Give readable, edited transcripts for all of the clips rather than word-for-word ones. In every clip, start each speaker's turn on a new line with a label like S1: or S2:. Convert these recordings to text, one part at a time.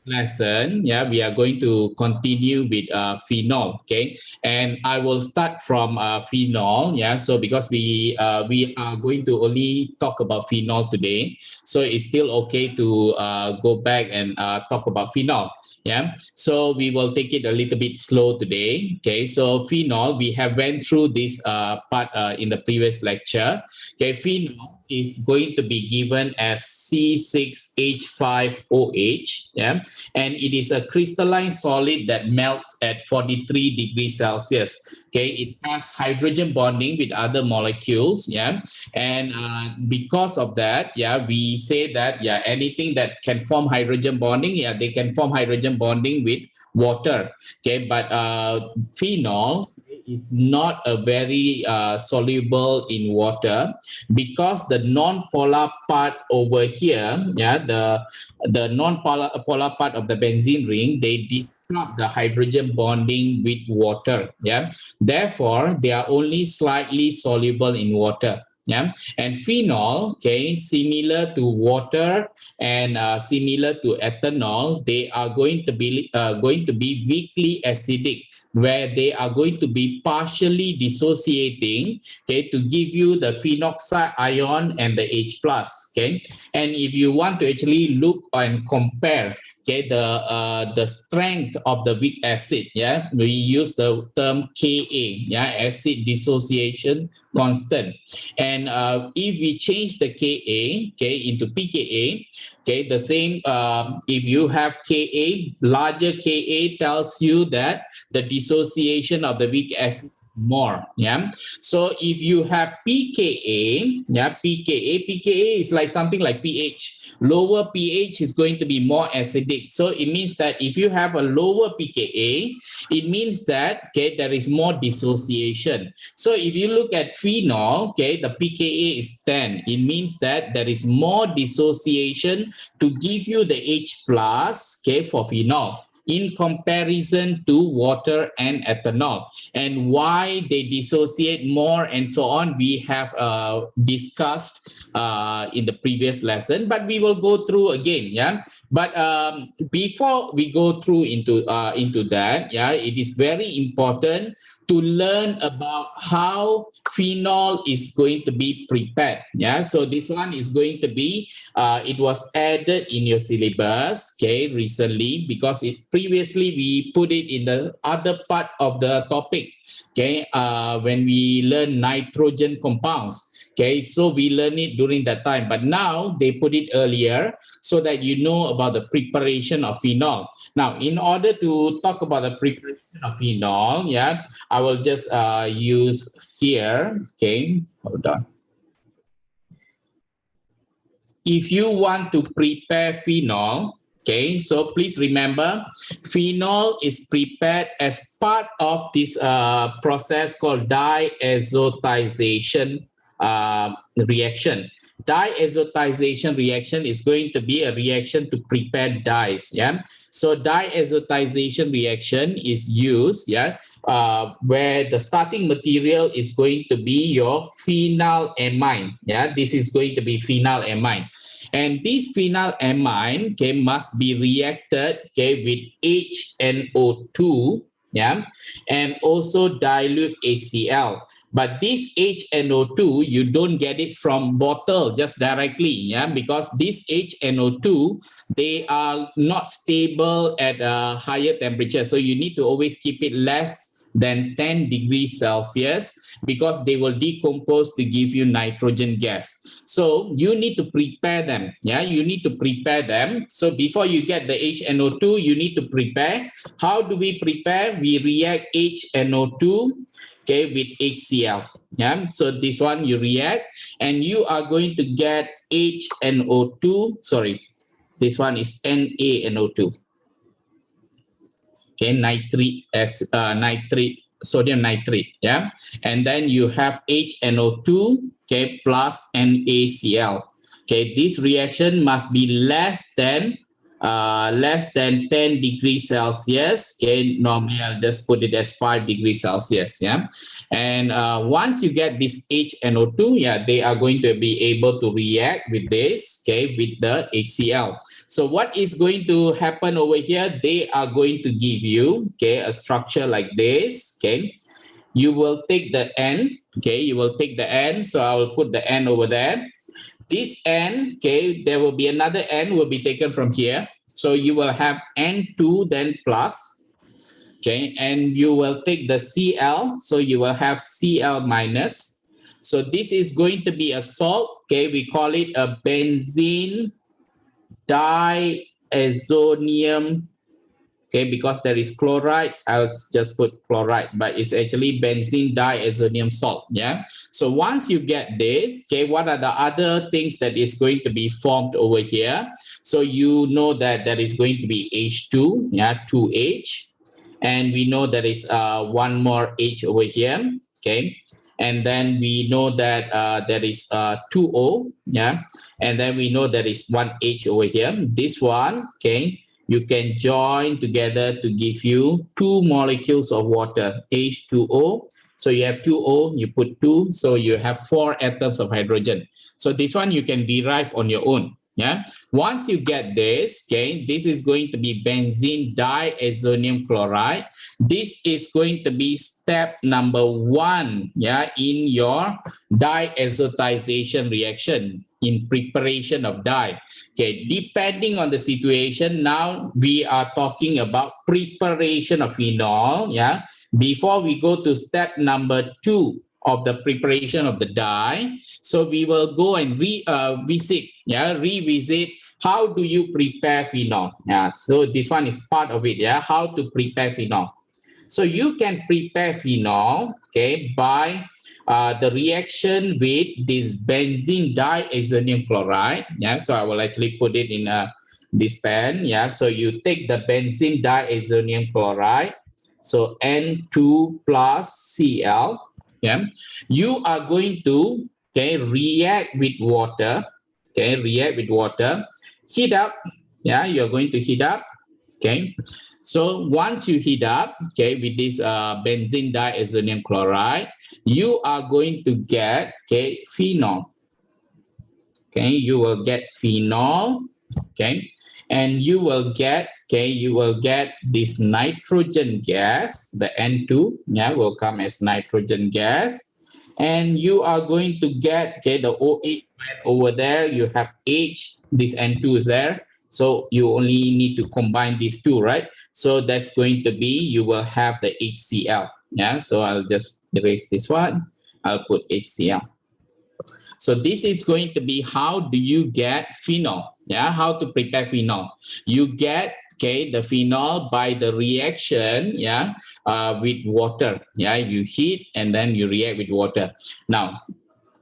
S1: lesson, we are going to continue with phenol. Okay, and I will start from phenol. So because we are going to only talk about phenol today, so it's still okay to go back and talk about phenol. So we will take it a little bit slow today. Okay, so phenol, we have went through this part in the previous lecture. Okay, phenol is going to be given as C6H5OH, and it is a crystalline solid that melts at 43 degrees Celsius. Okay, it has hydrogen bonding with other molecules, and because of that, we say that anything that can form hydrogen bonding, they can form hydrogen bonding with water. Okay, but phenol is not a very soluble in water, because the non-polar part over here, the non-polar part of the benzene ring, they disrupt the hydrogen bonding with water. Therefore, they are only slightly soluble in water. And phenol, okay, similar to water and similar to ethanol, they are going to be weakly acidic, where they are going to be partially dissociating, okay, to give you the phenoxide ion and the H plus. Okay, and if you want to actually look and compare, okay, the strength of the weak acid, we use the term Ka, acid dissociation constant. And if we change the Ka, okay, into pKa, okay, the same, if you have Ka, larger Ka tells you that the dissociation of the weak acid more. So if you have pKa, pKa is like something like pH. Lower pH is going to be more acidic. So it means that if you have a lower pKa, it means that, okay, there is more dissociation. So if you look at phenol, okay, the pKa is 10. It means that there is more dissociation to give you the H plus, okay, for phenol, in comparison to water and ethanol. And why they dissociate more and so on, we have discussed in the previous lesson, but we will go through again. But before we go through into that, it is very important to learn about how phenol is going to be prepared. So this one is going to be, it was added in your syllabus, okay, recently, because previously we put it in the other part of the topic, okay, when we learn nitrogen compounds. Okay, so we learn it during that time, but now they put it earlier so that you know about the preparation of phenol. Now, in order to talk about the preparation of phenol, I will just use here. Okay, hold on. If you want to prepare phenol, okay, so please remember, phenol is prepared as part of this process called diazotization reaction. Diazotization reaction is going to be a reaction to prepare dyes. So diazotization reaction is used, where the starting material is going to be your phenylamine. This is going to be phenylamine. And this phenylamine, okay, must be reacted, okay, with HNO2, and also dilute HCl. But this HNO2, you don't get it from bottle just directly, because this HNO2, they are not stable at a higher temperature. So you need to always keep it less than 10 degrees Celsius, because they will decompose to give you nitrogen gas. So you need to prepare them. You need to prepare them. So before you get the HNO2, you need to prepare. How do we prepare? We react HNO2, okay, with HCl. So this one you react, and you are going to get HNO2. Sorry, this one is NaNO2. Okay, sodium nitrate, and then you have HNO2, okay, plus NaCl. Okay, this reaction must be less than less than 10 degrees Celsius. Okay, normally I'll just put it as 5 degrees Celsius. Yeah, and once you get this HNO2, yeah, they are going to be able to react with this, okay, with the HCl. So what is going to happen over here? They are going to give you, okay, a structure like this. Okay, you will take the N. Okay, you will take the N. So I will put the N over there. This N, okay, there will be another N will be taken from here. So you will have N2 then plus, okay, and you will take the Cl. So you will have Cl minus. So this is going to be a salt, okay, we call it a benzene diazonium. Okay, because there is chloride, I'll just put chloride, but it's actually benzene diazonium salt. Yeah. So once you get this, okay, what are the other things that is going to be formed over here? So you know that there is going to be H2, yeah, 2H, and we know there is one more H over here. Okay. And then we know that there is 2O, yeah, and then we know there is one H over here. This one, okay, you can join together to give you 2 molecules of water, H2O. So you have 2O, you put 2, so you have 4 atoms of hydrogen. So this one you can derive on your own. Yeah. Once you get this, okay, this is going to be benzene diazonium chloride. This is going to be step number 1, yeah, in your diazotization reaction, in preparation of dye. Okay, depending on the situation, now we are talking about preparation of phenol. Yeah, before we go to step number 2 of the preparation of the dye, so we will go and revisit how do you prepare phenol. Yeah, so this one is part of it. Yeah, how to prepare phenol. So you can prepare phenol, okay, by the reaction with this benzene diazonium chloride. Yeah, so I will actually put it in this pen. Yeah, so you take the benzene diazonium chloride, so N2 plus Cl. Yeah, you are going to, okay, react with water. Okay, react with water, heat up. Yeah, you're going to heat up. Okay. So once you heat up, okay, with this benzene diazonium chloride, you are going to get, okay, phenol. Okay, you will get phenol. Okay, and you will get, okay, you will get this nitrogen gas, the N2, yeah, will come as nitrogen gas. And you are going to get, okay, the OH over there, you have H, this N2 is there. So you only need to combine these two, right? So that's going to be, you will have the HCl. Yeah, so I'll just erase this one. I'll put HCl. So this is going to be how do you get phenol? Yeah, how to prepare phenol? You get, okay, the phenol by the reaction, yeah, with water. Yeah, you heat and then you react with water. Now,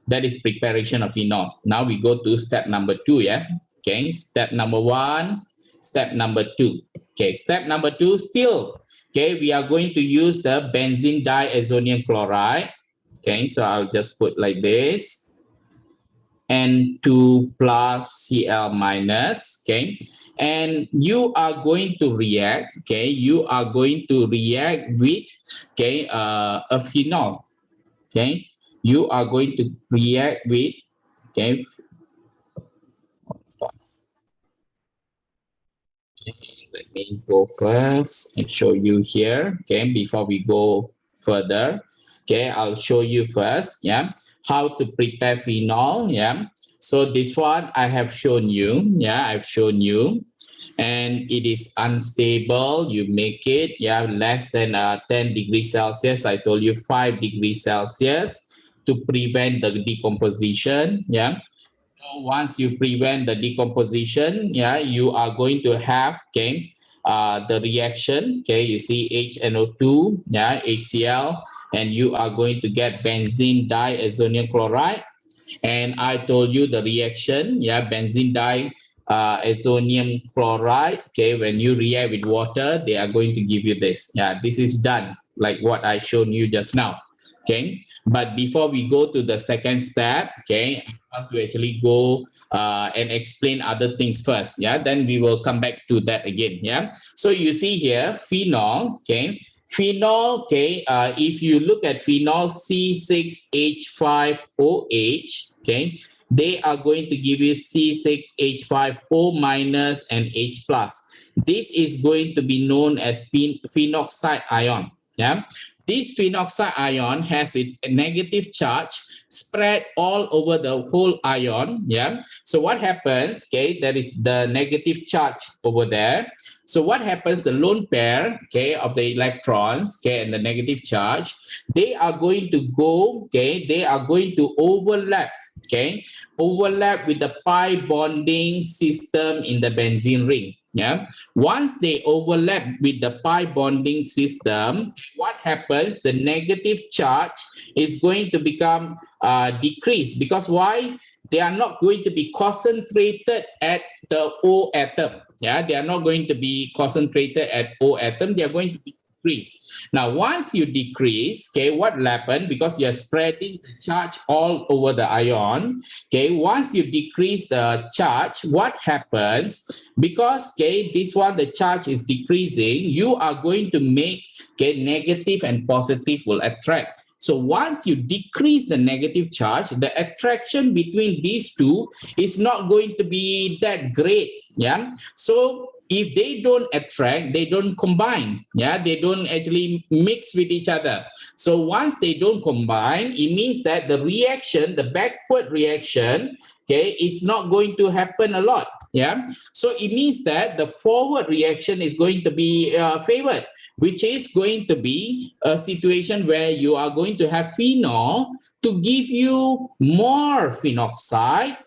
S1: that is preparation of phenol. Now we go to step number 2. Yeah. Okay, step number 1, step number 2. Okay, step number 2 still, okay, we are going to use the benzene diazonium chloride. Okay, so I'll just put like this, N2 plus Cl minus. Okay, and you are going to react, okay, you are going to react with, okay, a phenol. Okay, you are going to react with, okay, let me go first and show you here. Okay, before we go further, okay, I'll show you first, yeah, how to prepare phenol. Yeah, so this one I have shown you. Yeah, I've shown you, and it is unstable. You make it, yeah, less than 10 degrees Celsius. I told you 5 degrees Celsius to prevent the decomposition. Yeah. So once you prevent the decomposition, yeah, you are going to have, okay, the reaction. Okay, you see HNO2, yeah, HCl, and you are going to get benzene diazonium chloride. And I told you the reaction, yeah, benzene diazonium chloride. Okay, when you react with water, they are going to give you this. Yeah, this is done like what I shown you just now. Okay, but before we go to the second step, okay, I want to actually go and explain other things first. Yeah, then we will come back to that again. Yeah, so you see here phenol. Okay, phenol. Okay, if you look at phenol C6H5OH, okay, they are going to give you C6H5O minus and H plus. This is going to be known as phenoxide ion. Yeah, this phenoxide ion has its negative charge spread all over the whole ion. Yeah. So what happens? Okay, there is the negative charge over there. So what happens? The lone pair, okay, of the electrons, okay, and the negative charge, they are going to go, okay, they are going to overlap, okay, overlap with the pi bonding system in the benzene ring. Yeah. Once they overlap with the pi bonding system, what happens? The negative charge is going to become decreased, because why? They are not going to be concentrated at the O atom. Yeah, they are not going to be concentrated at O atom. They are going to be decreased. Now, once you decrease, okay, what will happen? Because you are spreading the charge all over the ion. Okay, once you decrease the charge, what happens? Because, okay, this one, the charge is decreasing, you are going to make, okay, negative and positive will attract. So once you decrease the negative charge, the attraction between these two is not going to be that great. Yeah. So if they don't attract, they don't combine. Yeah, they don't actually mix with each other. So once they don't combine, it means that the reaction, the backward reaction, okay, is not going to happen a lot. Yeah. So it means that the forward reaction is going to be favored, which is going to be a situation where you are going to have phenol to give you more phenoxide,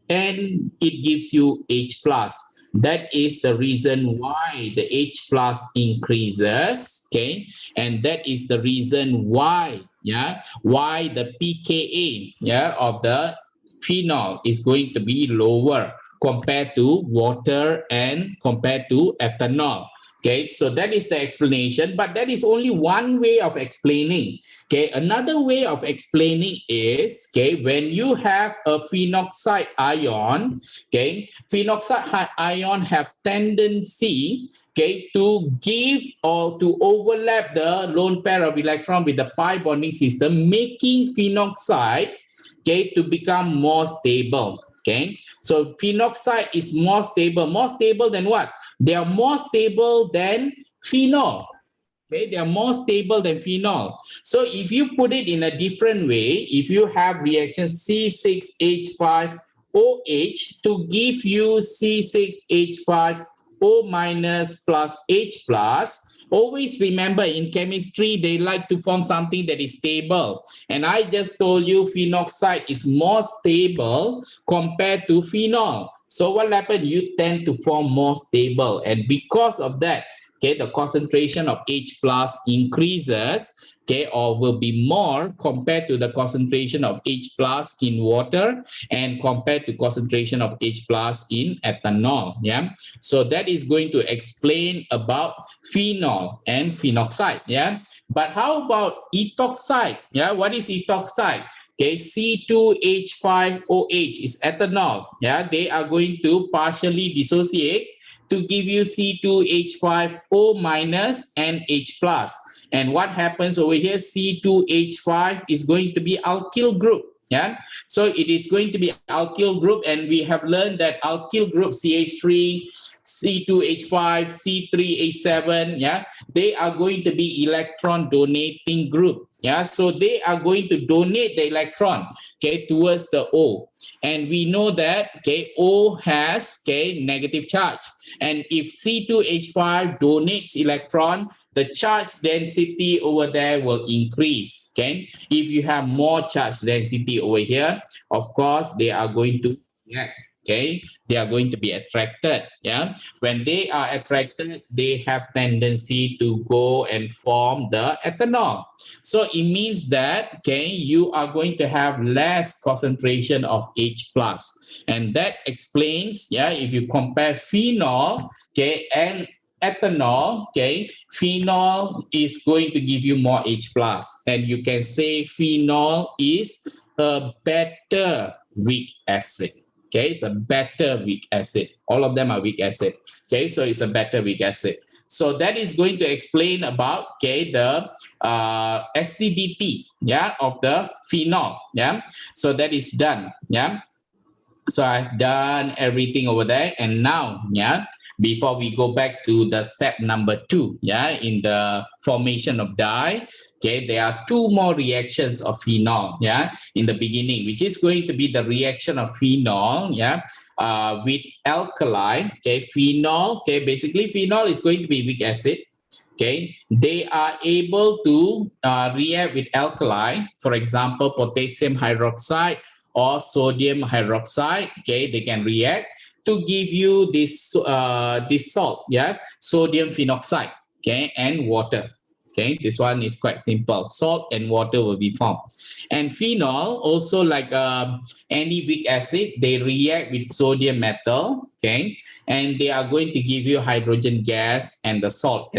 S1: and it gives you H plus. That is the reason why the H plus increases, okay? And that is the reason why, yeah, why the pKa, yeah, of the phenol is going to be lower compared to water and compared to ethanol. Okay, so that is the explanation, but that is only one way of explaining. Okay, another way of explaining is, okay, when you have a phenoxide ion, okay, phenoxide ion have tendency, okay, to give or to overlap the lone pair of electron with the pi bonding system, making phenoxide, okay, to become more stable. Okay, so phenoxide is more stable than what? They are more stable than phenol. Okay, they are more stable than phenol. So if you put it in a different way, if you have reaction C6H5OH to give you C6H5O minus plus H plus, always remember in chemistry, they like to form something that is stable. And I just told you phenoxide is more stable compared to phenol. So what happened? You tend to form more stable. And because of that, okay, the concentration of H plus increases, okay, or will be more compared to the concentration of H plus in water and compared to concentration of H plus in ethanol. Yeah, so that is going to explain about phenol and phenoxide. Yeah, but how about ethoxide? Yeah, what is ethoxide? Okay, C2H5OH is ethanol. Yeah, they are going to partially dissociate to give you C2H5O minus and H plus. And what happens over here? C2H5 is going to be alkyl group. Yeah, so it is going to be alkyl group, and we have learned that alkyl group CH3, C2H5, C3H7, yeah, they are going to be electron donating group. Yeah, so they are going to donate the electron, okay, towards the O. And we know that, okay, O has, okay, negative charge. And if C2H5 donates electron, the charge density over there will increase, okay? If you have more charge density over here, of course, they are going to react. Okay, they are going to be attracted. Yeah, when they are attracted, they have tendency to go and form the ethanol. So it means that, okay, you are going to have less concentration of H plus, and that explains, yeah, if you compare phenol, okay, and ethanol, okay, phenol is going to give you more H plus, and you can say phenol is a better weak acid. Okay, it's a better weak acid. All of them are weak acid. Okay, so it's a better weak acid. So that is going to explain about, okay, the acidity, yeah, of the phenol. Yeah, so that is done. Yeah, so I've done everything over there, and now, yeah, before we go back to the step number 2, yeah, in the formation of dye, okay, there are 2 more reactions of phenol, yeah, in the beginning, which is going to be the reaction of phenol, yeah, with alkali. Okay, phenol, okay, basically phenol is going to be weak acid. Okay, they are able to react with alkali, for example, potassium hydroxide or sodium hydroxide. Okay, they can react to give you this this salt, yeah, sodium phenoxide, okay, and water. Okay, this one is quite simple. Salt and water will be formed. And phenol, also like any weak acid, they react with sodium metal, okay, and they are going to give you hydrogen gas and the salt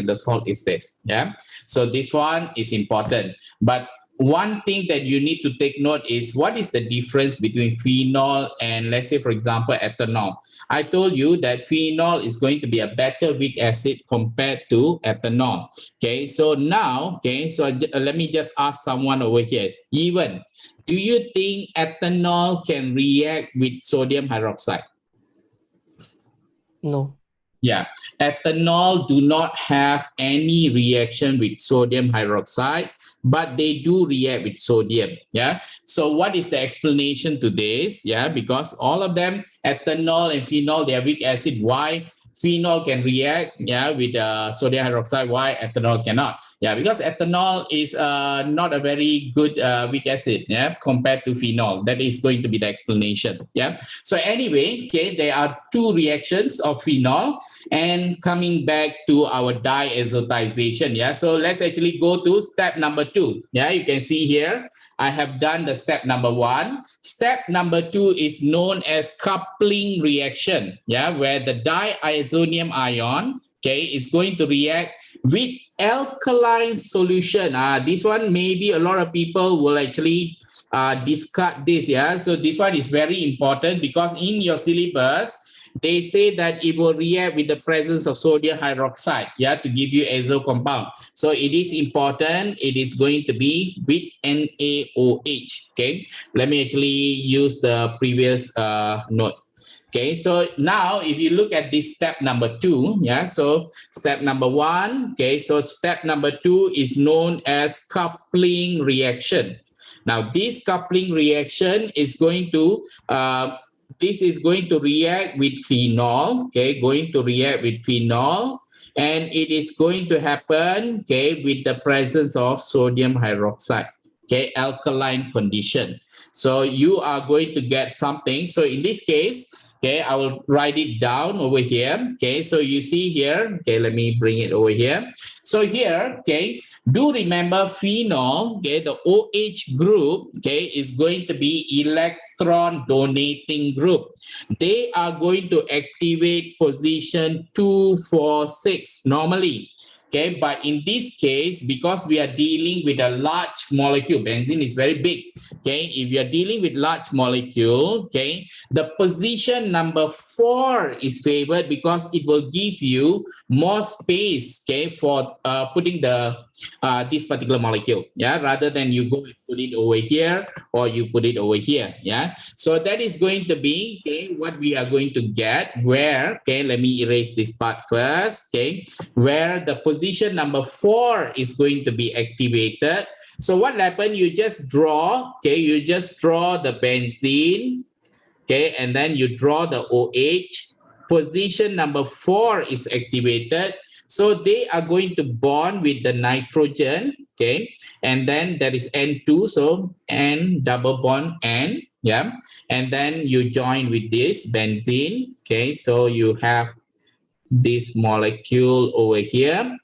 S1: is this. Yeah, so this one is important. But one thing that you need to take note is what is the difference between phenol and, let's say, for example, ethanol. I told you that phenol is going to be a better weak acid compared to ethanol. Okay, so now, okay, so let me just ask someone over here. Even, do you think ethanol can react with sodium hydroxide?
S2: No.
S1: Yeah, ethanol do not have any reaction with sodium hydroxide, but they do react with sodium. Yeah, so what is the explanation to this? Yeah, because all of them, ethanol and phenol, they are weak acid. Why phenol can react, yeah, with sodium hydroxide, why ethanol cannot? Yeah, because ethanol is not a very good weak acid, yeah, compared to phenol. That is going to be the explanation. Yeah, so anyway, okay, there are 2 reactions of phenol. And coming back to our diazotization, yeah, so let's actually go to step number 2. Yeah, you can see here I have done the step number 1. Step number 2 is known as coupling reaction, yeah, where the diazonium ion, okay, is going to react with alkaline solution. This one, maybe a lot of people will actually discard this. Yeah, so this one is very important because in your syllabus they say that it will react with the presence of sodium hydroxide, yeah, to give you azo compound. So it is important. It is going to be with NaOH. Okay, let me actually use the previous note. Okay, so now if you look at this step number 2, yeah, so step number 1, okay, so step number 2 is known as coupling reaction. Now this coupling reaction is going to this is going to react with phenol, okay, going to react with phenol, and it is going to happen, okay, with the presence of sodium hydroxide, okay, alkaline condition. So you are going to get something. So in this case, okay, I will write it down over here. Okay, so you see here, okay, let me bring it over here. So here, okay, do remember phenol, okay, the OH group, okay, is going to be electron donating group. They are going to activate position 2, 4, 6 normally. Okay, but in this case, because we are dealing with a large molecule, benzene is very big. Okay, if you are dealing with large molecule, okay, the position number 4 is favored because it will give you more space, okay, for putting the this particular molecule, yeah, rather than you go and put it over here or you put it over here. Yeah, so that is going to be, okay, what we are going to get where, okay, let me erase this part first, okay, where the position number 4 is going to be activated. So what happened, you just draw, okay, you just draw the benzene, okay, and then you draw the OH. Position number 4 is activated. So they are going to bond with the nitrogen, okay, and then there is N2, so N double bond N, yeah, and then you join with this benzene, okay, so you have this molecule over here.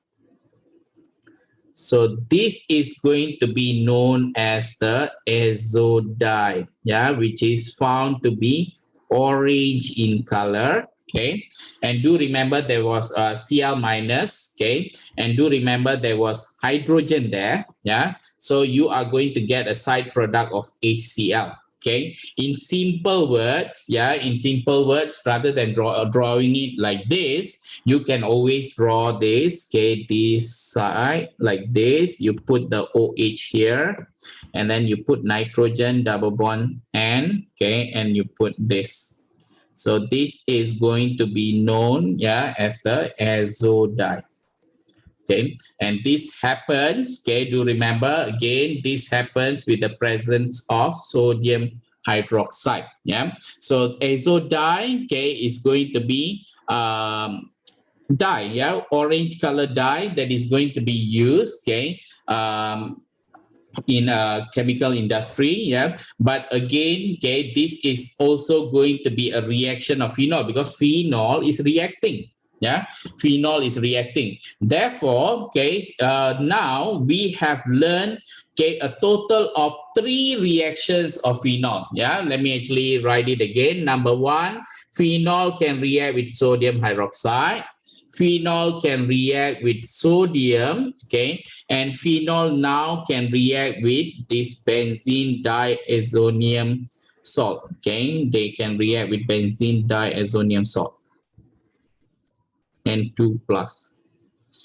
S1: So this is going to be known as the azo dye, yeah, which is found to be orange in color. Okay, and do remember there was a Cl minus. Okay, and do remember there was hydrogen there. Yeah, so you are going to get a side product of HCl. Okay, in simple words, yeah, in simple words, rather than drawing it like this, you can always draw this. Okay, this side like this. You put the OH here, and then you put nitrogen double bond N. Okay, and you put this. So this is going to be known, yeah, as the azo die. Okay, and this happens, okay, do remember again, this happens with the presence of sodium hydroxide. Yeah, so azo dye, okay, is going to be dye, yeah, orange color dye that is going to be used, okay, in a chemical industry. Yeah, but again, okay, this is also going to be a reaction of phenol, because phenol is reacting. Yeah, phenol is reacting. Therefore, okay, now we have learned, okay, a total of 3 reactions of phenol. Yeah, let me actually write it again. Number 1, phenol can react with sodium hydroxide. Phenol can react with sodium, okay, and phenol now can react with this benzene diazonium salt. Okay, they can react with benzene diazonium salt and 2 plus.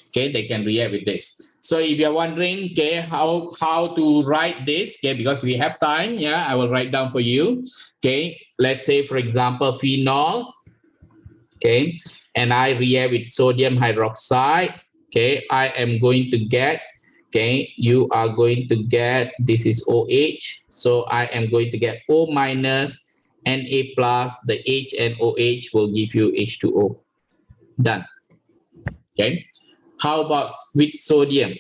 S1: Okay, they can react with this. So if you're wondering, okay, how to write this, okay, because we have time, yeah, I will write down for you. Okay, let's say for example phenol, okay, and I react with sodium hydroxide. Okay, I am going to get, okay, you are going to get, this is OH, so I am going to get O minus, Na plus, the H and OH will give you H2O. Done. Okay, how about with sodium?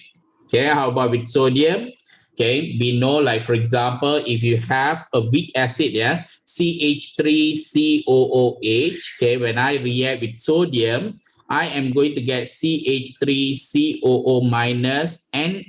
S1: Okay, how about with sodium? Okay, we know, like for example, if you have a weak acid, yeah, CH3COOH, okay, when I react with sodium, I am going to get CH3COO minus Na,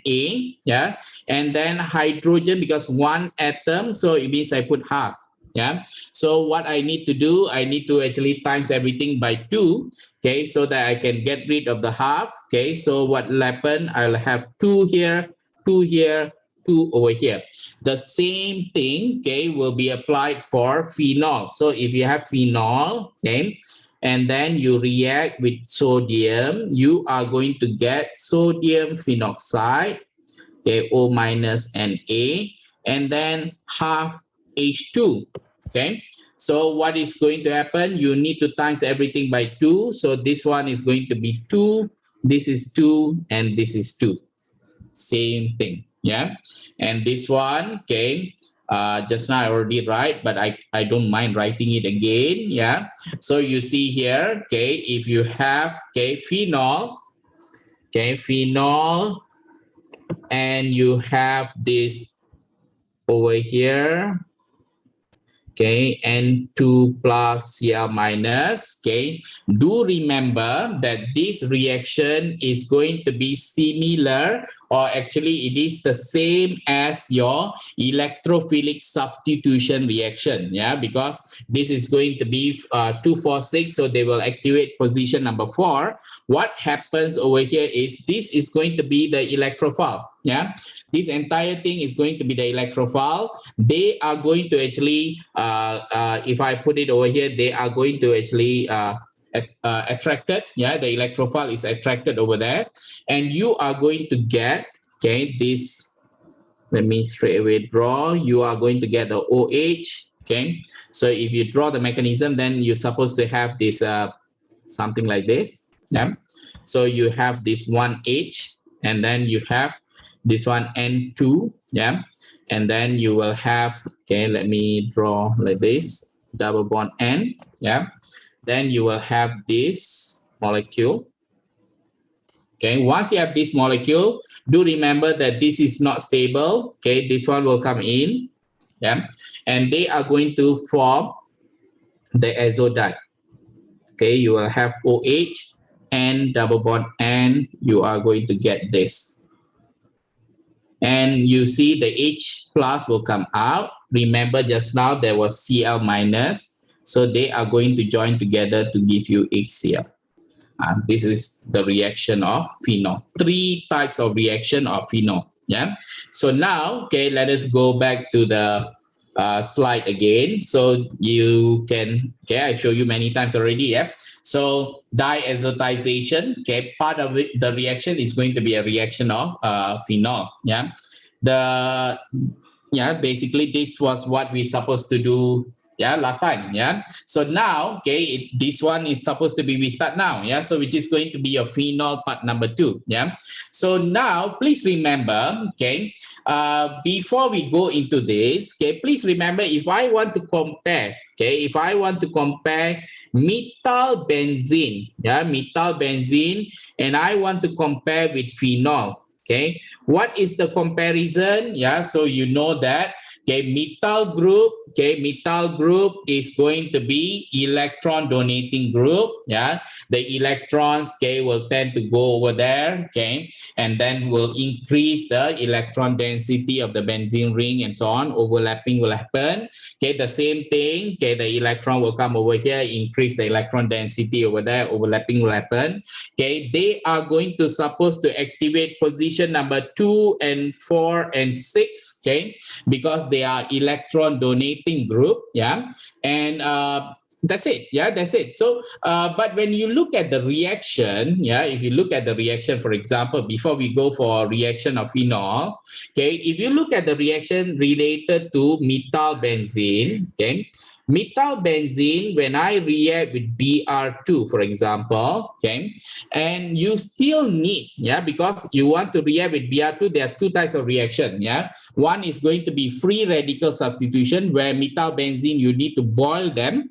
S1: yeah, and then hydrogen, because 1 atom, so it means I put half. Yeah, so what I need to do, I need to actually times everything by 2, okay, so that I can get rid of the half. Okay, so what will happen, I'll have 2 here, 2 here, 2 over here. The same thing, okay, will be applied for phenol. So if you have phenol, okay, and then you react with sodium, you are going to get sodium phenoxide, okay, O minus Na, and then half H2. Okay, so what is going to happen, you need to times everything by 2. So this one is going to be 2, this is 2, and this is 2. Same thing. Yeah, and this one, okay, just now I already write, but I don't mind writing it again. Yeah, so you see here, okay, if you have, okay, phenol, okay, phenol, and you have this over here, okay, N2 plus Cl minus. Okay, do remember that this reaction is going to be similar, or actually it is the same as your electrophilic substitution reaction. Yeah, because this is going to be 2,4,6, so they will activate position number 4. What happens over here is this is going to be the electrophile. Yeah, this entire thing is going to be the electrophile. They are going to actually, if I put it over here, they are going to actually attracted. Yeah, the electrophile is attracted over there, and you are going to get, okay, this. Let me straight away draw. You are going to get the OH. Okay, so if you draw the mechanism, then you're supposed to have this something like this. Yeah, so you have this 1H, and then you have this one N2, yeah, and then you will have, okay, let me draw like this, double bond N, yeah, then you will have this molecule. Okay, once you have this molecule, do remember that this is not stable. Okay, this one will come in, yeah, and they are going to form the azo die. Okay, you will have OH and double bond N, you are going to get this. And you see the H plus will come out. Remember just now there was Cl minus. So they are going to join together to give you HCl. This is the reaction of phenol. 3 types of reaction of phenol. Yeah. So now, okay, let us go back to the slide again. So you can, okay, I show you many times already. Yeah. So diazotization, okay, part of it, the reaction is going to be a reaction of phenol. Yeah. Basically this was what we're supposed to do last time. So now, okay, this one is supposed to be we start now. So which is going to be your phenol part number 2. So now please remember, okay, before we go into this, okay, please remember, if I want to compare, okay, if I want to compare methyl benzene, methyl benzene, and I want to compare with phenol, okay, what is the comparison? So you know that, okay, methyl group is going to be electron donating group. The electrons, okay, will tend to go over there, okay, and then will increase the electron density of the benzene ring and so on. Overlapping will happen. Okay, the same thing, okay, the electron will come over here, increase the electron density over there, overlapping will happen. Okay, they are going to supposed to activate position number 2 and 4 and 6, okay, because they are electron donating group. And that's it. That's it. So but when you look at the reaction, if you look at the reaction, for example, before we go for reaction of phenol, okay, if you look at the reaction related to methyl benzene, okay, methyl benzene, when I react with Br2, for example, okay, and you still need, because you want to react with Br2, there are 2 types of reaction. One is going to be free radical substitution, where methyl benzene, you need to boil them.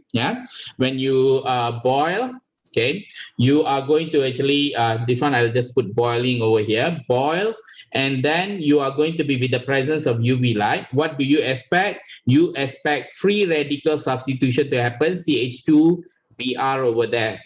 S1: When you boil, okay, you are going to actually, this one I'll just put boiling over here, boil, and then you are going to be with the presence of UV light. What do you expect? You expect free radical substitution to happen, CH2 Br over there.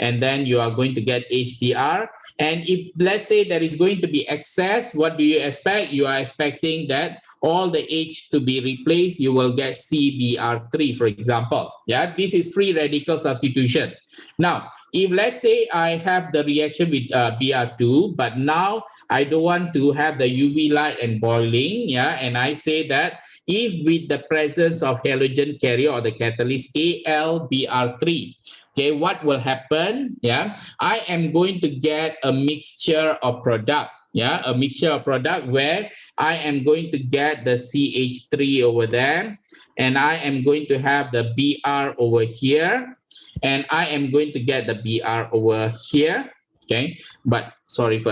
S1: And then you are going to get HBr. And if, let's say, there is going to be excess, what do you expect? You are expecting that all the H to be replaced, you will get CBr3, for example. This is free radical substitution. Now, if let's say I have the reaction with Br2, but now I don't want to have the UV light and boiling, and I say that if with the presence of halogen carrier or the catalyst AlBr3, okay, what will happen? I am going to get a mixture of product. A mixture of product where I am going to get the CH3 over there, and I am going to have the Br over here, and I am going to get the Br over here. Okay, but sorry,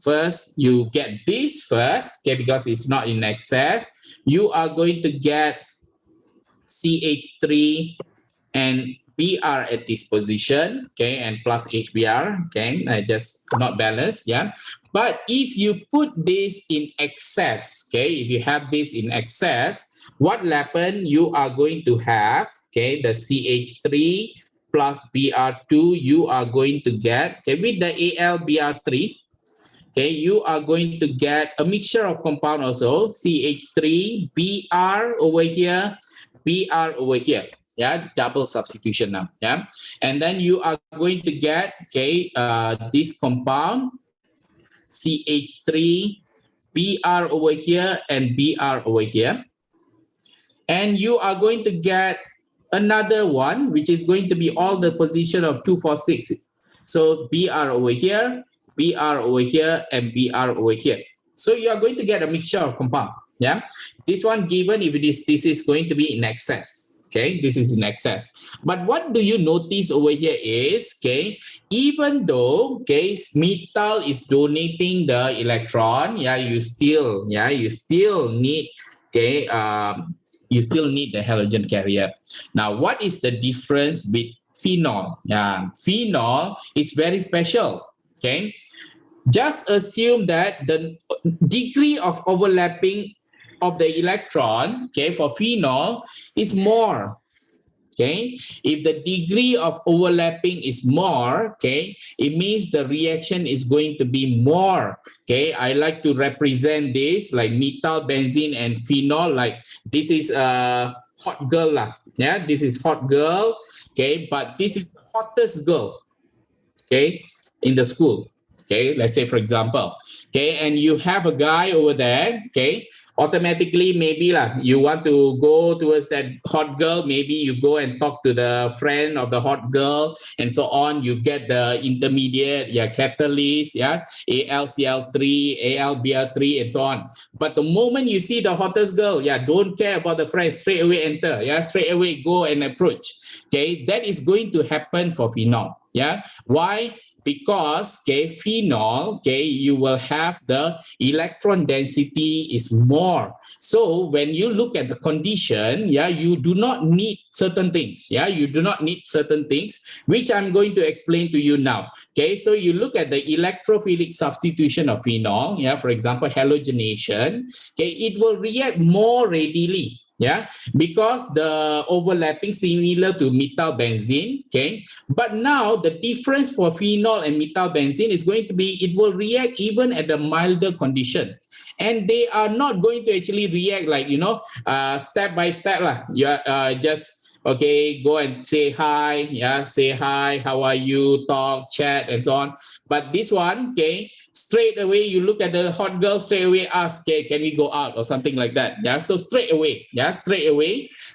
S1: first you get this first, okay, because it's not in excess. You are going to get CH3 and Br at this position, okay, and plus HBr, okay, just not balanced. But if you put this in excess, okay, if you have this in excess, what will happen? You are going to have, okay, the CH3 plus Br2, you are going to get, okay, with the AlBr3, okay, you are going to get a mixture of compound also, CH3, Br over here, Br over here. Double substitution now. And then you are going to get, okay, this compound, CH3, Br over here, and Br over here. And you are going to get another one, which is going to be all the position of 2, 4, 6. So Br over here, Br over here, and Br over here. So you are going to get a mixture of compound. This one given, if it is, this is going to be in excess. Okay, this is in excess. But what do you notice over here is, okay, even though, okay, methyl is donating the electron, you still need, okay, you still need the halogen carrier. Now, what is the difference with phenol? Phenol is very special. Okay, just assume that the degree of overlapping of the electron, okay, for phenol is more. Okay, if the degree of overlapping is more, okay, it means the reaction is going to be more. Okay, I like to represent this like methyl benzene and phenol, like this is a hot girl lah. Yeah, this is hot girl. Okay, but this is hottest girl. Okay, in the school. Okay, let's say for example. Okay, and you have a guy over there. Okay, automatically maybe lah, you want to go towards that hot girl. Maybe you go and talk to the friend of the hot girl, and so on. You get the intermediate, yeah, catalyst, yeah, AlCl3, AlBr3, and so on. But the moment you see the hottest girl, yeah, don't care about the friend, straight away enter, yeah, straight away go and approach. Okay, that is going to happen for phenol. Yeah, why? Because phenol, you will have the electron density is more. So when you look at the condition, yeah, you do not need certain things. Yeah, you do not need certain things, which I'm going to explain to you now. Okay, so you look at the electrophilic substitution of phenol. Yeah, for example, halogenation. Okay, it will react more readily. Yeah, because the overlapping similar to methylbenzene. Okay, but now the difference for phenol and methylbenzene is going to be it will react even at a milder condition, and they are not going to actually react like step by step lah. You are just okay, go and say hi, yeah, say hi, how are you, talk, chat, and so on. But this one, straight away you look at the hot girl, straight away ask, can we go out or something like that. Yeah, so straight away.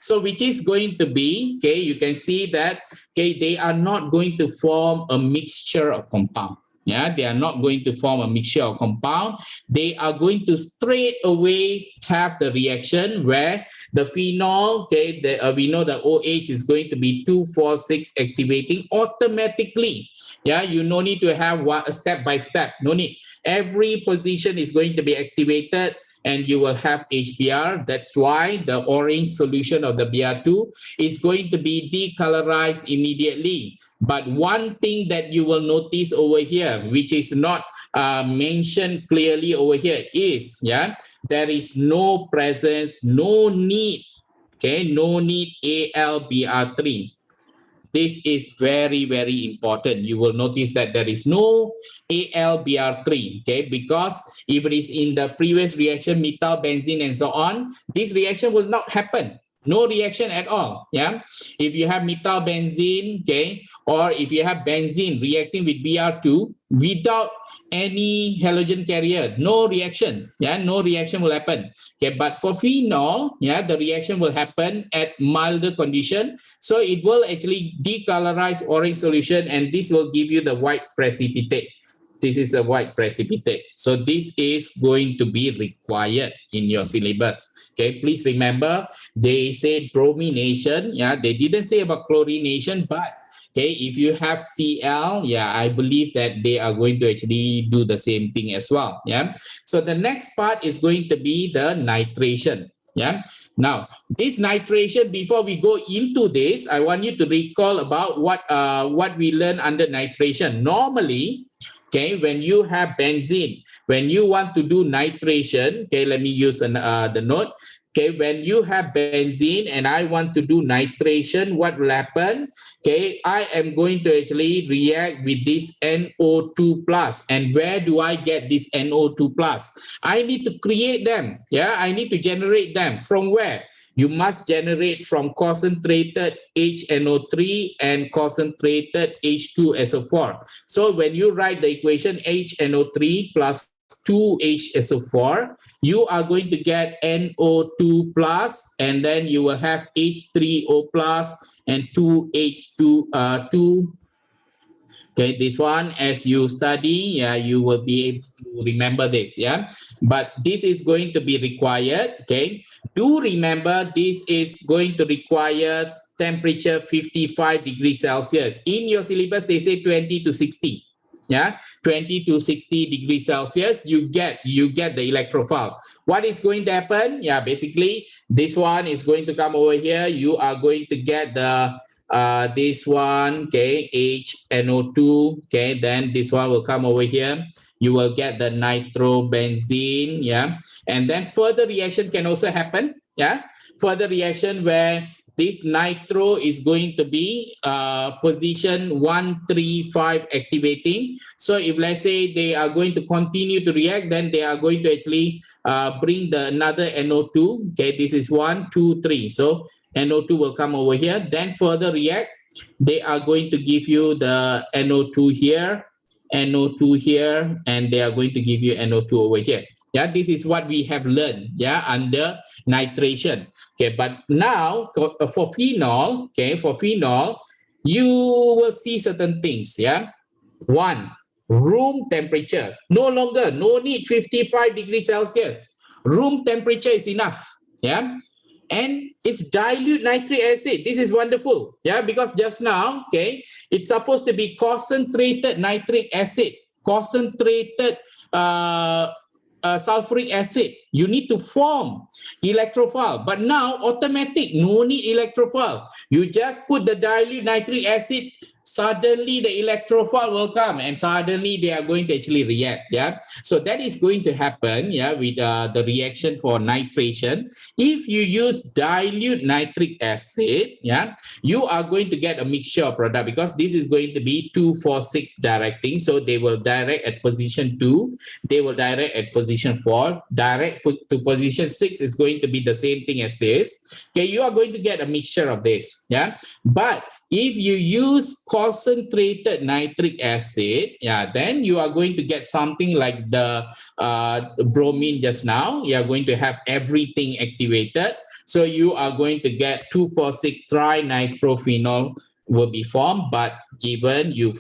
S1: So which is going to be, you can see that they are not going to form a mixture of compound. Yeah, they are not going to form a mixture of compound. They are going to straight away have the reaction where the phenol, we know the OH is going to be 2,4,6 activating automatically. Yeah, you no need to have one step by step. No need. Every position is going to be activated, and you will have HBr. That's why the orange solution of the Br2 is going to be decolorized immediately. But one thing that you will notice over here, which is not mentioned clearly over here, is there is no presence, no need, no need AlBr3. This is very, very important. You will notice that there is no AlBr3, because if it is in the previous reaction, methylbenzene and so on, this reaction will not happen. No reaction at all. Yeah. If you have methylbenzene, or if you have benzene reacting with Br2 without any halogen carrier, no reaction. Yeah, no reaction will happen. But for phenol, the reaction will happen at milder condition. So it will actually decolorize orange solution, and this will give you the white precipitate. This is a white precipitate. So this is going to be required in your syllabus. Please remember, they said bromination. Yeah, they didn't say about chlorination, but if you have Cl, I believe that they are going to actually do the same thing as well. Yeah. So the next part is going to be the nitration. Yeah. Now, this nitration, before we go into this, I want you to recall about what we learned under nitration. Normally, when you have benzene, when you want to do nitration, let me use the note. When you have benzene and I want to do nitration, what will happen? I am going to actually react with this NO2 plus. And where do I get this NO2 plus? I need to create them. Yeah, I need to generate them. From where? You must generate from concentrated HNO3 and concentrated H2SO4. So when you write the equation HNO3 plus 2HSO4, you are going to get NO2 plus, and then you will have H3O plus and 2H2. This one, as you study, you will be able to remember this. But this is going to be required. Do remember, this is going to require temperature 55 degrees Celsius. In your syllabus, they say 20 to 60. 20 to 60 degrees Celsius, you get the electrophile. What is going to happen? Basically, this one is going to come over here. You are going to get the this one, HNO2, then this one will come over here. You will get the nitrobenzene, and then further reaction can also happen, further reaction where this nitro is going to be position 135 activating. So if let's say they are going to continue to react, then they are going to actually bring the another NO2. This is 1, 2, 3. So NO2 will come over here, then further react. They are going to give you the NO2 here, NO2 here, and they are going to give you NO2 over here. Yeah, this is what we have learned, yeah, under nitration. Okay, but now for phenol, okay, for phenol, you will see certain things, yeah. One, room temperature. No longer, no need 55 degrees Celsius. Room temperature is enough, yeah. And it's dilute nitric acid. This is wonderful, yeah, because just now, okay, it's supposed to be concentrated nitric acid, concentrated sulfuric acid. You need to form electrophile, but now automatic, no need electrophile. You just put the dilute nitric acid, suddenly the electrophile will come and suddenly they are going to actually react, yeah. So that is going to happen, yeah, with the reaction for nitration. If you use dilute nitric acid, yeah, you are going to get a mixture of product, because this is going to be 2, 4, 6 directing. So they will direct at position 2, they will direct at position 4, direct to position 6 is going to be the same thing as this. Okay, you are going to get a mixture of this, yeah. But if you use concentrated nitric acid, yeah, then you are going to get something like the bromine just now. You are going to have everything activated. So you are going to get 2,4,6 trinitrophenol will be formed, but given you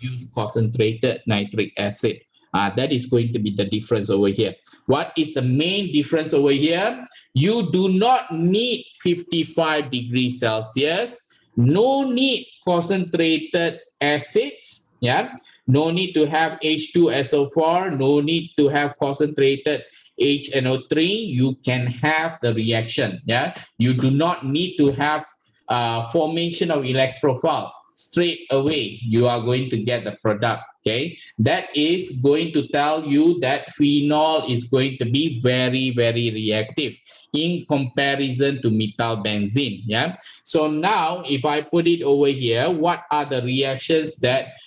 S1: use concentrated nitric acid. That is going to be the difference over here. What is the main difference over here? You do not need 55 degrees Celsius. No need concentrated acids, yeah. No need to have H2SO4. No need to have concentrated HNO3. You can have the reaction, yeah. You do not need to have formation of electrophile. Straight away, you are going to get the product. Okay, that is going to tell you that phenol is going to be very, very reactive in comparison to methyl benzene. Yeah. So now, if I put it over here, what are the reactions that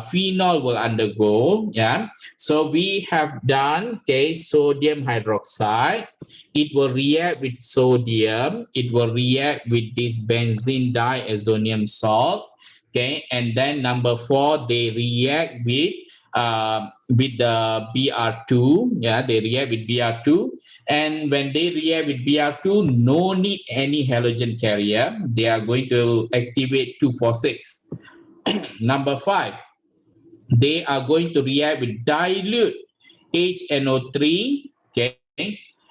S1: phenol will undergo? Yeah. So we have done, okay, sodium hydroxide. It will react with sodium. It will react with this benzene diazonium salt. Okay, and then number 4, they react with the Br2. Yeah, they react with Br2, and when they react with Br2, no need any halogen carrier. They are going to activate 2,4,6. Number 5, they are going to react with dilute HNO3. Okay,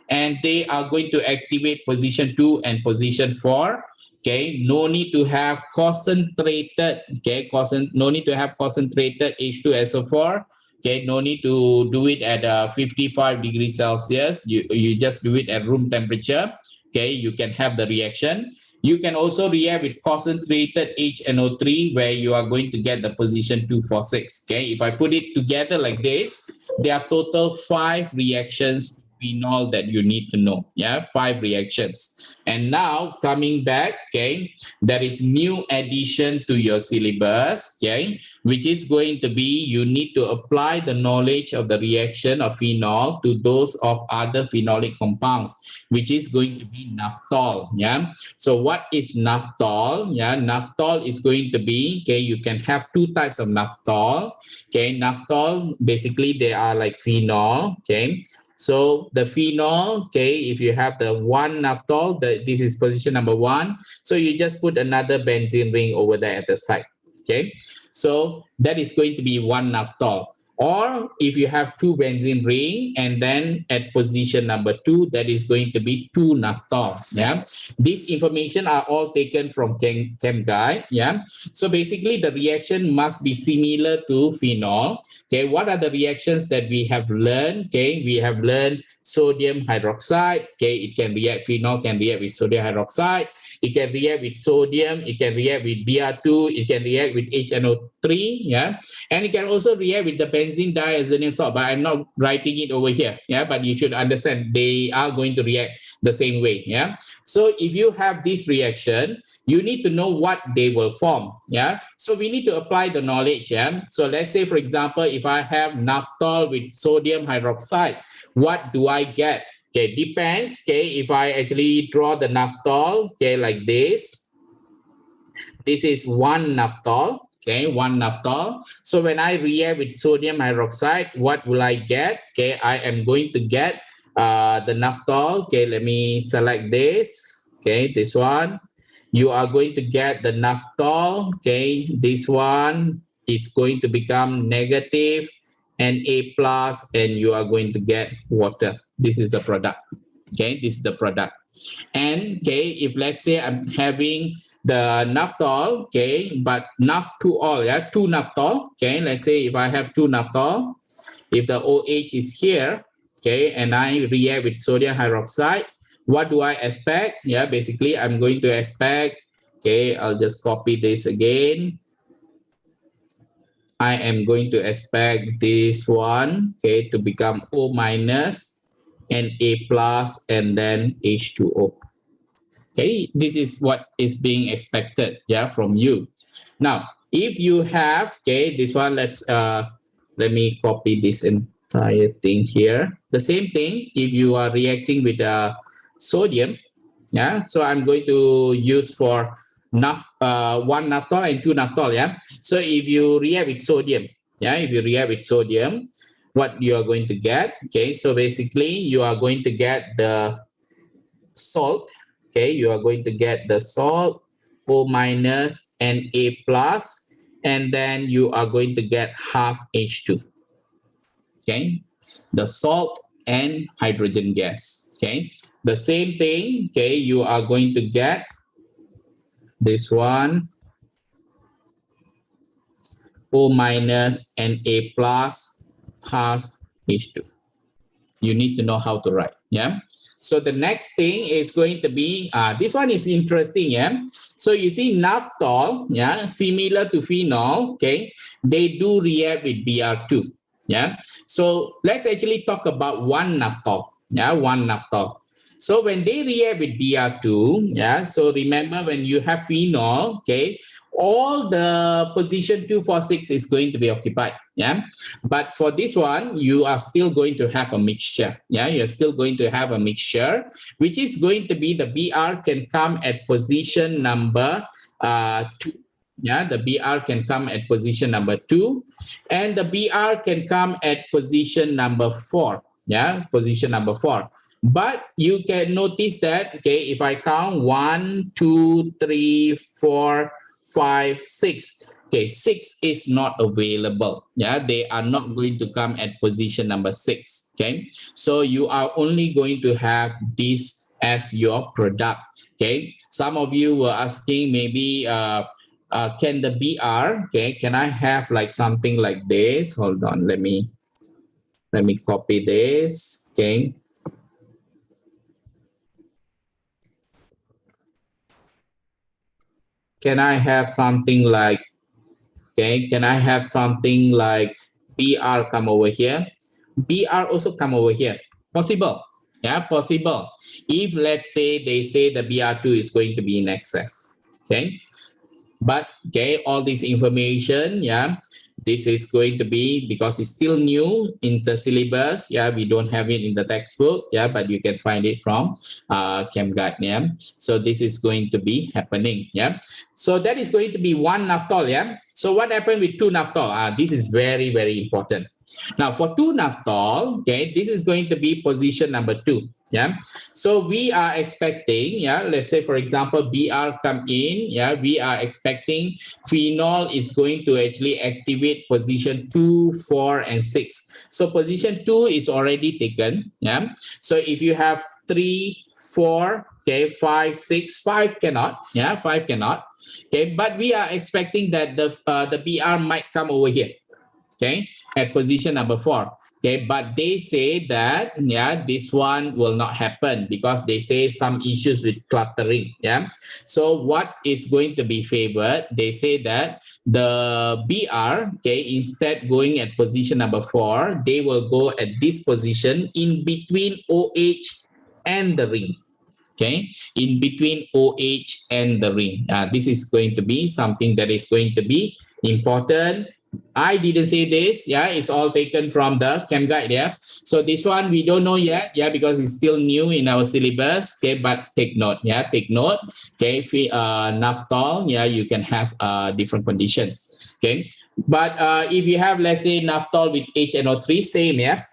S1: and they are going to activate position 2 and position 4. Okay, no need to have concentrated, okay, no need to have concentrated H2SO4. Okay, no need to do it at 55 degrees Celsius. You just do it at room temperature. Okay, you can have the reaction. You can also react with concentrated HNO3, where you are going to get the position 2,4,6. Okay, if I put it together like this, there are total 5 reactions phenol that you need to know. Yeah, 5 reactions. And now coming back, okay, there is new addition to your syllabus, okay, which is going to be you need to apply the knowledge of the reaction of phenol to those of other phenolic compounds, which is going to be naphthol. Yeah. So what is naphthol? Yeah, naphthol is going to be, okay, you can have 2 types of naphthol. Okay, naphthol, basically they are like phenol. Okay. So the phenol, okay, if you have the 1 naphthol, this is position number 1. So you just put another benzene ring over there at the side. Okay, so that is going to be 1 naphthol. Or if you have 2 benzene ring, and then at position number 2, that is going to be 2 naphthol. Yeah, these information are all taken from Chem Guide. Yeah, so basically the reaction must be similar to phenol. Okay, what are the reactions that we have learned? Okay, we have learned sodium hydroxide. Okay, it can react, phenol can react with sodium hydroxide. It can react with sodium. It can react with Br2. It can react with HNO3. Yeah, and it can also react with the benzene diazonium salt. But I'm not writing it over here. Yeah, but you should understand they are going to react the same way. Yeah, so if you have this reaction, you need to know what they will form. Yeah, so we need to apply the knowledge. Yeah, so let's say, for example, if I have naphthol with sodium hydroxide, what do I get? Okay, depends. Okay, if I actually draw the naphthol, okay, like this is one naphthol. Okay, one naphthol. So when I react with sodium hydroxide, what will I get? Okay, I am going to get the naphthol. Okay, let me select this. Okay, this one. You are going to get the naphthol. Okay, this one is going to become negative and A plus, and you are going to get water. This is the product. Okay, this is the product. And okay, if let's say I'm having the naphthol, okay, but naphtol, yeah, two naphthol, okay, let's say if I have two naphthol, if the OH is here, okay, and I react with sodium hydroxide, what do I expect? Yeah, basically I'm going to expect, okay, I'll just copy this again. I am going to expect this one, okay, to become O minus and A plus and then H2O. Okay, this is what is being expected, yeah, from you. Now, if you have, okay, this one, let me copy this entire thing here. The same thing, if you are reacting with sodium, yeah, so I'm going to use for one naphthol and two naphthol, yeah. So if you react with sodium, yeah, if you react with sodium, what you are going to get, okay, so basically you are going to get the salt. Okay, you are going to get the salt, O minus and A plus, and then you are going to get half H2. Okay, the salt and hydrogen gas. Okay, the same thing. Okay, you are going to get this one, O minus and A plus, half H2. You need to know how to write. Yeah. So the next thing is going to be, this one is interesting, yeah. So you see naphthol, yeah, similar to phenol, okay, they do react with Br2, yeah. So let's actually talk about one naphthol, yeah, one naphthol. So when they react with Br2, yeah, so remember when you have phenol, okay, all the position 246 is going to be occupied, yeah. But for this one, you are still going to have a mixture, yeah. You're still going to have a mixture, which is going to be the Br can come at position number 2. Yeah, the Br can come at position number 2, and the Br can come at position number 4. Yeah, position number 4. But you can notice that, okay, if I count 1, 2, 3, 4, 5, 6. Okay, 6 is not available. Yeah, they are not going to come at position number 6. Okay, so you are only going to have this as your product. Okay, some of you were asking maybe can the BR, okay, can I have like something like this? Hold on, let me copy this. Okay. Can I have something like, okay, can I have something like BR come over here? BR also come over here. Possible. Yeah, possible. If let's say they say the BR2 is going to be in excess. Okay. But okay, all this information, yeah, this is going to be, because it's still new in the syllabus, yeah, we don't have it in the textbook, yeah, but you can find it from Chem Guide, yeah. So this is going to be happening, yeah. So that is going to be one naphthol, yeah. So what happened with two naphthol? This is very, very important. Now for two naphthol, okay, this is going to be position number 2. Yeah, so we are expecting, yeah, let's say for example BR come in, yeah, we are expecting phenol is going to actually activate position 2, 4, and 6. So position 2 is already taken, yeah. So if you have 3, 4, okay, 5, 6, 5 cannot, yeah, 5 cannot, okay, but we are expecting that the BR might come over here, okay, at position number 4. Okay, but they say that, yeah, this one will not happen because they say some issues with cluttering, yeah. So what is going to be favored? They say that the BR, okay, instead going at position number 4, they will go at this position in between OH and the ring. Okay, in between OH and the ring. This is going to be something that is going to be important. I didn't say this. Yeah, it's all taken from the Chem Guide. Yeah. So this one we don't know yet. Yeah, because it's still new in our syllabus. Okay, but take note. Yeah, take note. Okay, if naphthol, yeah, you can have different conditions. Okay, but if you have, let's say, naphthol with HNO3, same. Yeah,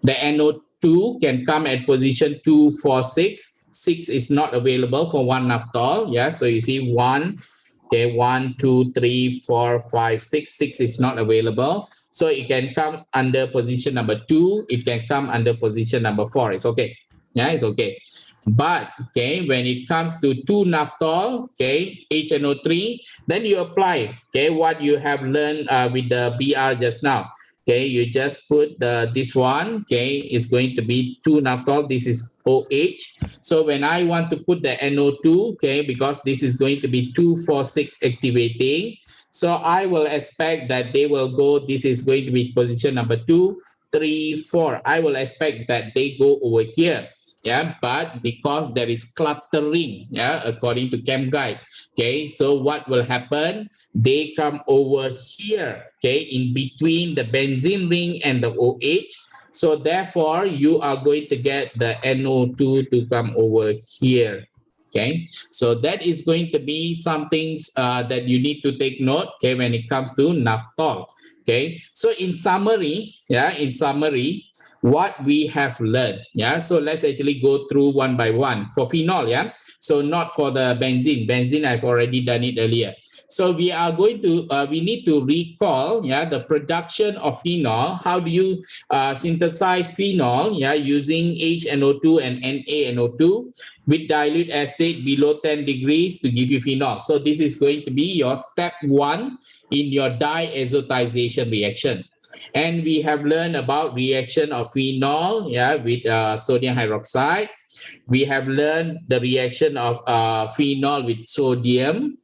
S1: the NO2 can come at position 2, 4, 6. 6 is not available for one naphthol. Yeah, so you see 1. Okay, 1, 2, 3, 4, 5, 6. 6 is not available. So it can come under position number 2. It can come under position number 4. It's okay. Yeah, it's okay. But okay, when it comes to 2 naphthol, okay, HNO3, then you apply okay what you have learned with the BR just now. Okay, you just put this one. Okay, is going to be 2 naphthol. This is OH. So when I want to put the NO2, okay, because this is going to be 2, 4, 6 activating, so I will expect that they will go. This is going to be position number 2, 3, 4. I will expect that they go over here. Yeah, but because there is cluttering, yeah, according to Chem Guide, okay, so what will happen? They come over here, okay, in between the benzene ring and the OH. So therefore, you are going to get the NO2 to come over here. Okay, so that is going to be something that you need to take note. Okay, when it comes to naphthol. Okay, so in summary, yeah, in summary, what we have learned. Yeah, so let's actually go through one by one. For phenol, yeah, so not for the benzene. Benzene, I've already done it earlier. So we are going to, we need to recall, yeah, the production of phenol. How do you synthesize phenol, yeah, using HNO2 and NaNO2 with dilute acid below 10 degrees to give you phenol. So this is going to be your step 1 in your diazotization reaction. And we have learned about reaction of phenol, yeah, with sodium hydroxide. We have learned the reaction of phenol with sodium.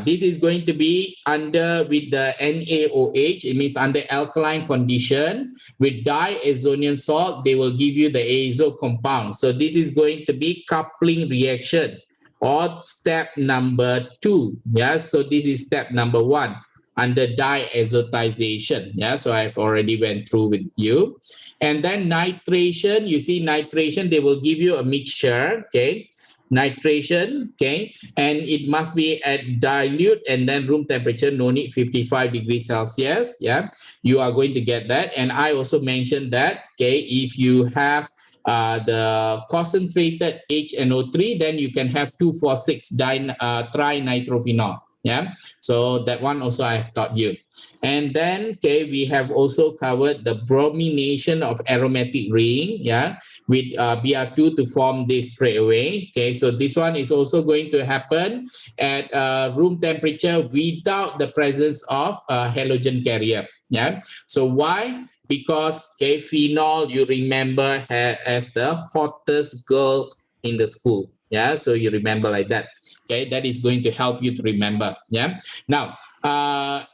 S1: This is going to be under with the NaOH. It means under alkaline condition with diazonium salt, they will give you the azo compound. So this is going to be coupling reaction or step number 2. Yeah, so this is step number 1. Under diazotization. Yeah, so I've already went through with you. And then nitration, you see nitration, they will give you a mixture, okay? Nitration, okay? And it must be at dilute and then room temperature, no need 55 degrees Celsius, yeah? You are going to get that. And I also mentioned that, okay, if you have the concentrated HNO3, then you can have 2,4,6 trinitrophenol. Yeah, so that one also I have taught you. And then, okay, we have also covered the bromination of aromatic ring, yeah, with Br2 to form this straight away. Okay, so this one is also going to happen at room temperature without the presence of a halogen carrier. Yeah, so why? Because okay, phenol, you remember, as the hottest girl in the school. Yeah, so you remember like that. Okay, that is going to help you to remember. Yeah, now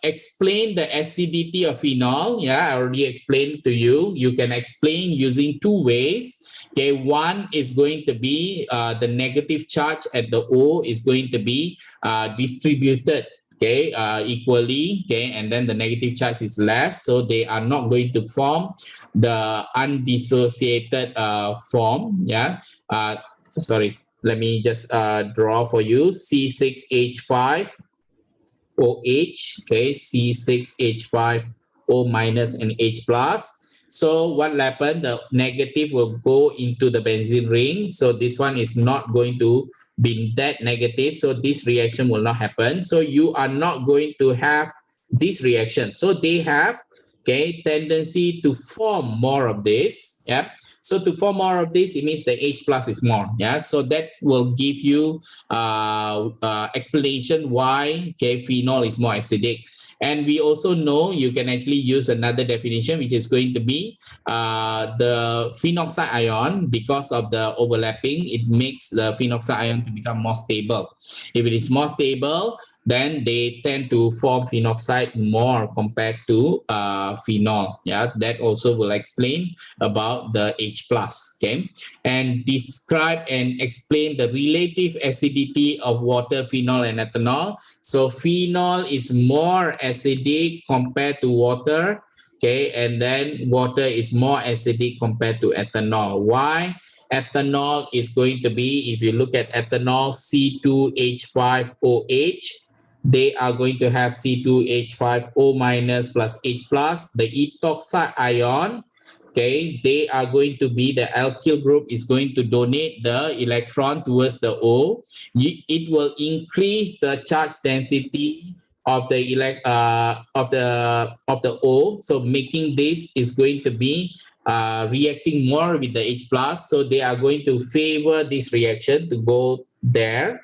S1: explain the acidity of phenol. Yeah, I already explained to you. You can explain using 2 ways. Okay, one is going to be the negative charge at the O is going to be distributed, okay, equally, okay, and then the negative charge is less, so they are not going to form the undissociated form. Yeah, sorry, let me just draw for you C6H5 OH, okay, C6H5O minus and H plus. So what will happen? The negative will go into the benzene ring. So this one is not going to be that negative. So this reaction will not happen. So you are not going to have this reaction. So they have, okay, tendency to form more of this. Yeah. So to form more of this, it means the H plus is more. Yeah. So that will give you explanation why, okay, phenol is more acidic. And we also know you can actually use another definition, which is going to be the phenoxide ion. Because of the overlapping, it makes the phenoxide ion to become more stable. If it is more stable, then they tend to form phenoxide more compared to phenol. Yeah, that also will explain about the H plus. Okay, and describe and explain the relative acidity of water, phenol, and ethanol. So phenol is more acidic compared to water. Okay, and then water is more acidic compared to ethanol. Why? Ethanol is going to be, if you look at ethanol, C2H5OH, they are going to have C2H5O minus plus H plus. The ethoxide ion, okay, they are going to be, the alkyl group is going to donate the electron towards the O. It will increase the charge density of the O. So making this is going to be reacting more with the H plus. So they are going to favor this reaction to go there.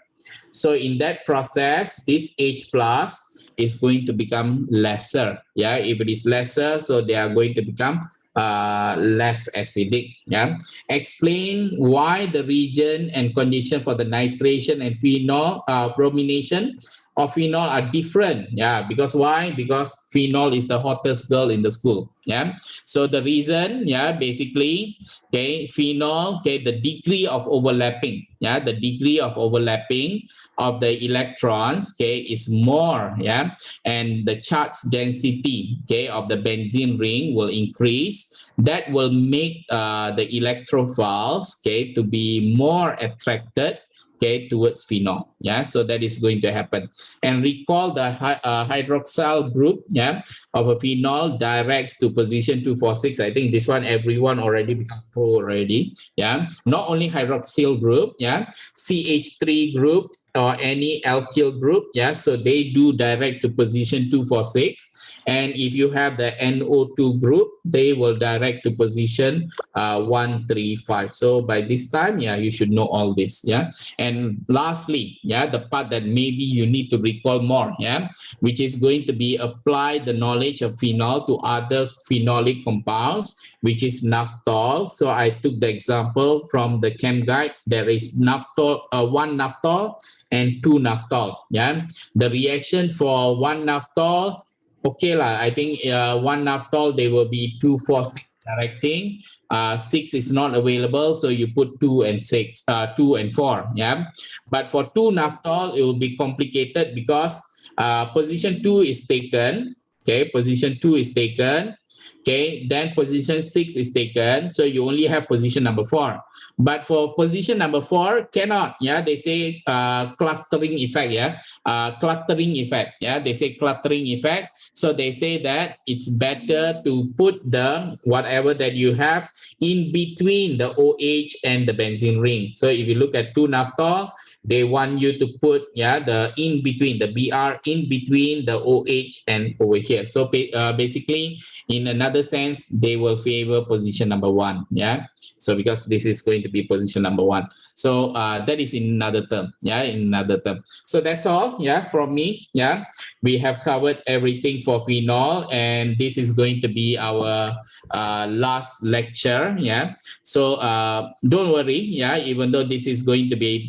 S1: So in that process, this H plus is going to become lesser. Yeah, if it is lesser, so they are going to become less acidic. Yeah, explain why the region and condition for the nitration and phenol bromination of phenol are different. Yeah, because why? Because phenol is the hottest girl in the school. Yeah, so the reason, yeah, basically, okay, phenol, okay, the degree of overlapping, yeah, the degree of overlapping of the electrons, okay, is more. Yeah, and the charge density, okay, of the benzene ring will increase. That will make the electrophiles, okay, to be more attracted, okay, towards phenol. Yeah, so that is going to happen. And recall the hydroxyl group, yeah, of a phenol directs to position 246. I think this one everyone already become pro already. Yeah, not only hydroxyl group, yeah, CH3 group or any alkyl group, yeah, so they do direct to position 246. And if you have the NO2 group, they will direct to position 135. So by this time, yeah, you should know all this. Yeah, and lastly, yeah, the part that maybe you need to recall more, yeah, which is going to be apply the knowledge of phenol to other phenolic compounds, which is naphthol. So I took the example from the chem guide. There is naphthol, one naphthol and two naphthol. Yeah, the reaction for one naphthol, okay lah. I think one naphthol, they will be 246 directing. 6 is not available, so you put 2 and 6, 2 and 4. Yeah, but for 2 naphthol, it will be complicated because position 2 is taken. Okay, position 2 is taken. Okay, then position 6 is taken, so you only have position number 4. But for position number 4, cannot. Yeah, they say clustering effect. Yeah, cluttering effect. Yeah, they say cluttering effect. So they say that it's better to put the whatever that you have in between the OH and the benzene ring. So if you look at 2 naphthol, they want you to put, yeah, the in between, the Br in between the OH and over here. So basically, in another sense, they will favor position number 1. Yeah, so because this is going to be position number 1. So that is in another term. Yeah, in another term. So that's all. Yeah, from me. Yeah, we have covered everything for phenol, and this is going to be our last lecture. Yeah, so don't worry. Yeah, even though this is going to be